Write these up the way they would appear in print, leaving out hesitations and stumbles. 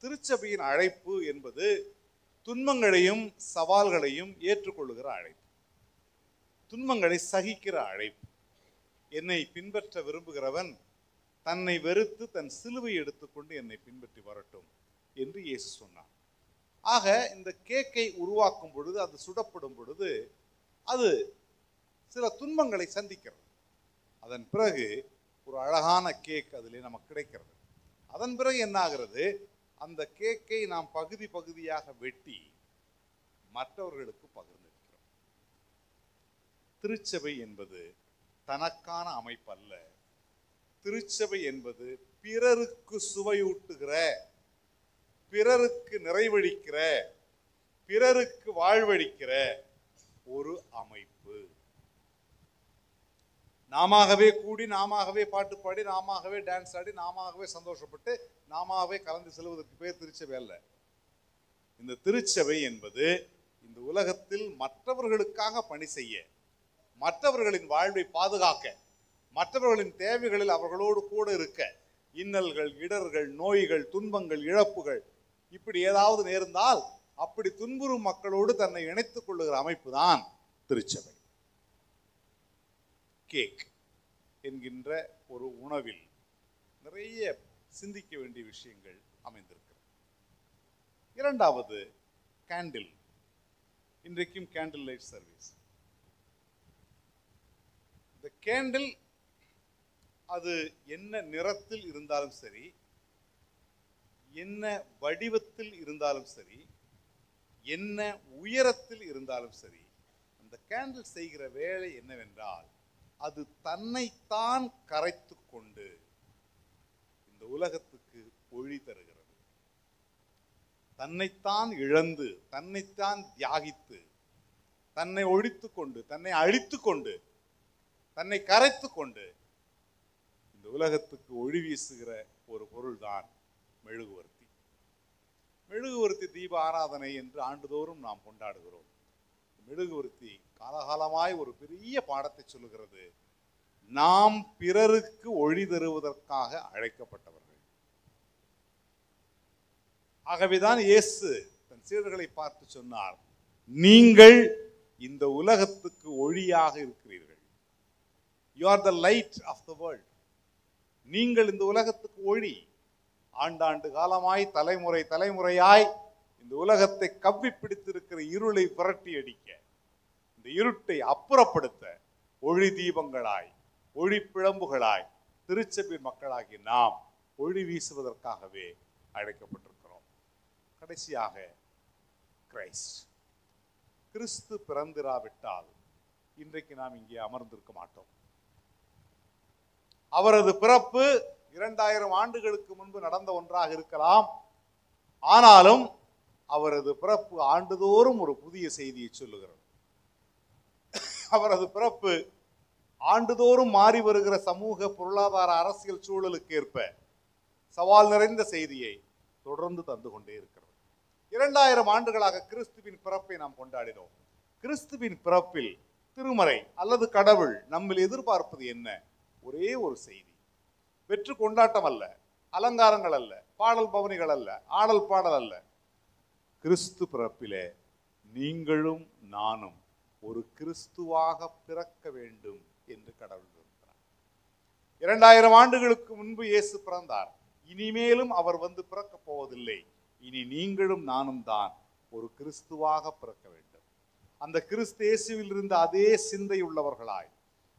திருச்சபையின் அழைப்பு என்பது துன்பங்களையும் சவால்களையும் ஏற்றுக்கொள்ளுகிற அழைப்பு, துன்பங்களை சகிக்கிற அழைப்பு. என்னை பின்பற்ற விரும்புகிறவன் தன்னை வெறுத்து தன் சிலுவை எடுத்துக்கொண்டு என்னை பின்பற்றி வரட்டும் என்று இயேசு சொன்னார். ஆக இந்த கேக்கை உருவாக்கும் பொழுது, அது சுடப்படும் பொழுது அது சில துன்பங்களை சந்திக்கிறது. அதன் பிறகு ஒரு அழகான கேக் அதிலே நமக்கு கிடைக்கிறது. அதன் பிறகு என்ன ஆகிறது? அந்த கேக்கை நாம் பகுதி பகுதியாக வெட்டி மற்றவர்களுக்கு பகிர்ந்திருக்கிறோம். திருச்சபை என்பது தனக்கான அமைப்பு அல்ல. திருச்சபை என்பது பிறருக்கு சுவையூட்டுகிற, பிறருக்கு நிறைவளிக்கிற, பிறருக்கு வாழ்வளிக்கிற ஒரு அமைப்பு. நாமவே கூடி, நாமவே பாட்டு பாடி, நாமவே டான்ஸ் ஆடி, நாமவே சந்தோஷப்பட்டு, நாமவே கலந்து செல்வதற்கு பேர் திருச்சபை அல்ல. இந்த திருச்சபை என்பது இந்த உலகத்தில் மற்றவர்களுக்காக பணி செய்ய, மற்றவர்களின் வாழ்வை பாதுகாக்க, மற்றவர்களின் தேவைகளில் அவர்களோடு கூட இருக்க, இன்னல்கள், இடர்கள், நோய்கள், துன்பங்கள், இழப்புகள் இப்படி ஏதாவது நேர்ந்தால் அப்படி துன்புறும் மக்களோடு தன்னை இணைத்துக் கொள்ளுகிற அமைப்பு தான் திருச்சபை. கேக் என்கின்ற ஒரு உணவில் நிறைய சிந்திக்க வேண்டிய விஷயங்கள் அமைந்திருக்கிறது. இரண்டாவது, கேண்டில். இன்றைக்கும் கேண்டில் லைட் சர்வீஸ். இந்த கேண்டில் அது என்ன நிறத்தில் இருந்தாலும் சரி, என்ன வடிவத்தில் இருந்தாலும் சரி, என்ன உயரத்தில் இருந்தாலும் சரி, அந்த கேண்டில் செய்கிற வேலை என்னவென்றால், அது தன்னைத்தான் கரைத்து கொண்டு இந்த உலகத்துக்கு ஒளி தருகிறது. தன்னைத்தான் இழந்து, தன்னைத்தான் தியாகித்து, தன்னை ஒழித்து கொண்டு, தன்னை அழித்து கொண்டு, தன்னை கரைத்து கொண்டு இந்த உலகத்துக்கு ஒளி வீசுகிற ஒரு பொருள்தான் மெழுகுவர்த்தி. மெழுகுவர்த்தி தீப ஆராதனை என்று ஆண்டுதோறும் நாம் கொண்டாடுகிறோம். மெழுகுவர்த்தி காலகாலமாய் ஒரு பெரிய பாடத்தை சொல்லுகிறது. நாம் பிறருக்கு ஒளி தருவதற்காக அழைக்கப்பட்டவர்கள். ஆகவேதான் இயேசு தன் சீடர்களை பார்த்து சொன்னார், நீங்கள் இந்த உலகத்துக்கு ஒளியாக இருக்கிறீர்கள். You are the light of the world. நீங்கள் இந்த உலகத்துக்கு ஒளி. ஆண்டாண்டு காலமாய், தலைமுறை தலைமுறையாய் இந்த உலகத்தை கவ்வி பிடித்திருக்கிற இருளை விரட்டி அடிக்க, இந்த இருட்டை அப்புறப்படுத்த ஒளி தீபங்களாய், ஒளி பிழம்புகளாய் திருச்சபையின் மக்களாகி நாம் ஒளி வீசுவதற்காகவே அழைக்கப்பட்டிருக்கிறோம். கடைசியாக, கிரைஸ்ட். கிறிஸ்து பிறந்திராவிட்டால் இன்றைக்கு நாம் இங்கே அமர்ந்திருக்க மாட்டோம். அவரது பிறப்பு 2000 ஆண்டுகளுக்கு முன்பு நடந்த ஒன்றாக இருக்கலாம். ஆனாலும் அவரது பிறப்பு ஆண்டுதோறும் ஒரு புதிய செய்தியை சொல்லுகிறது. அவரது பிறப்பு ஆண்டுதோறும் மாறி வருகிற சமூக, பொருளாதார, அரசியல் சூழலுக்கு ஏற்ப சவால் நிறைந்த செய்தியை தொடர்ந்து தந்து கொண்டே இருக்கிறது. 2000 ஆண்டுகளாக கிறிஸ்துவின் பிறப்பை நாம் கொண்டாடினோம். கிறிஸ்துவின் பிறப்பில் திருமறை அல்லது கடவுள் நம்மில் எதிர்பார்ப்பது என்ன? ஒரே ஒரு செய்தி. வெற்று கொண்டாட்டம் அல்ல, அலங்காரங்கள் அல்ல, பாடல் பவனிகள் அல்ல, ஆடல் பாடல் அல்ல. கிறிஸ்து பிறப்பிலே நீங்களும் நானும் ஒரு கிறிஸ்துவாக பிறக்க வேண்டும் என்று கடவுள் விரும்புகிறார். 2000 ஆண்டுகளுக்கு முன்பு இயேசு பிறந்தார். இனிமேலும் அவர் வந்து பிறக்கப் போவதில்லை. இனி நீங்களும் நானும் தான் ஒரு கிறிஸ்துவாக பிறக்க வேண்டும். அந்த கிறிஸ்து இயேசுவில் இருந்த அதே சிந்தை உள்ளவர்களாய்,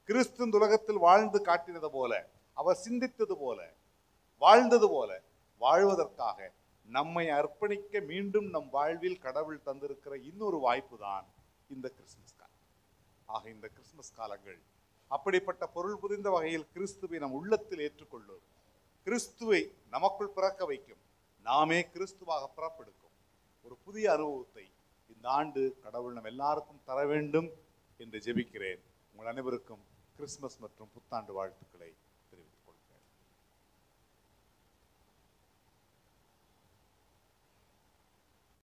கிறிஸ்து இந்த உலகத்தில் வாழ்ந்து காட்டினது போல, அவர் சிந்தித்தது போல, வாழ்ந்தது போல வாழ்வதற்காக நம்மை அர்ப்பணிக்க மீண்டும் நம் வாழ்வில் கடவுள் தந்திருக்கிற இன்னொரு வாய்ப்பு தான் இந்த கிறிஸ்துமஸ் காலம். ஆக இந்த கிறிஸ்துமஸ் காலங்கள் அப்படிப்பட்ட பொருள் புரிந்த வகையில் கிறிஸ்துவை நம் உள்ளத்தில் ஏற்றுக்கொள்ளும், கிறிஸ்துவை நமக்குள் பிறக்க வைக்கும், நாமே கிறிஸ்துவாக பிறப்பெடுக்கும் ஒரு புதிய அனுபவத்தை இந்த ஆண்டு கடவுள் நம் எல்லாருக்கும் தர வேண்டும் என்று ஜெபிக்கிறேன். உங்கள் அனைவருக்கும் கிறிஸ்துமஸ் மற்றும் புத்தாண்டு வாழ்த்துக்களை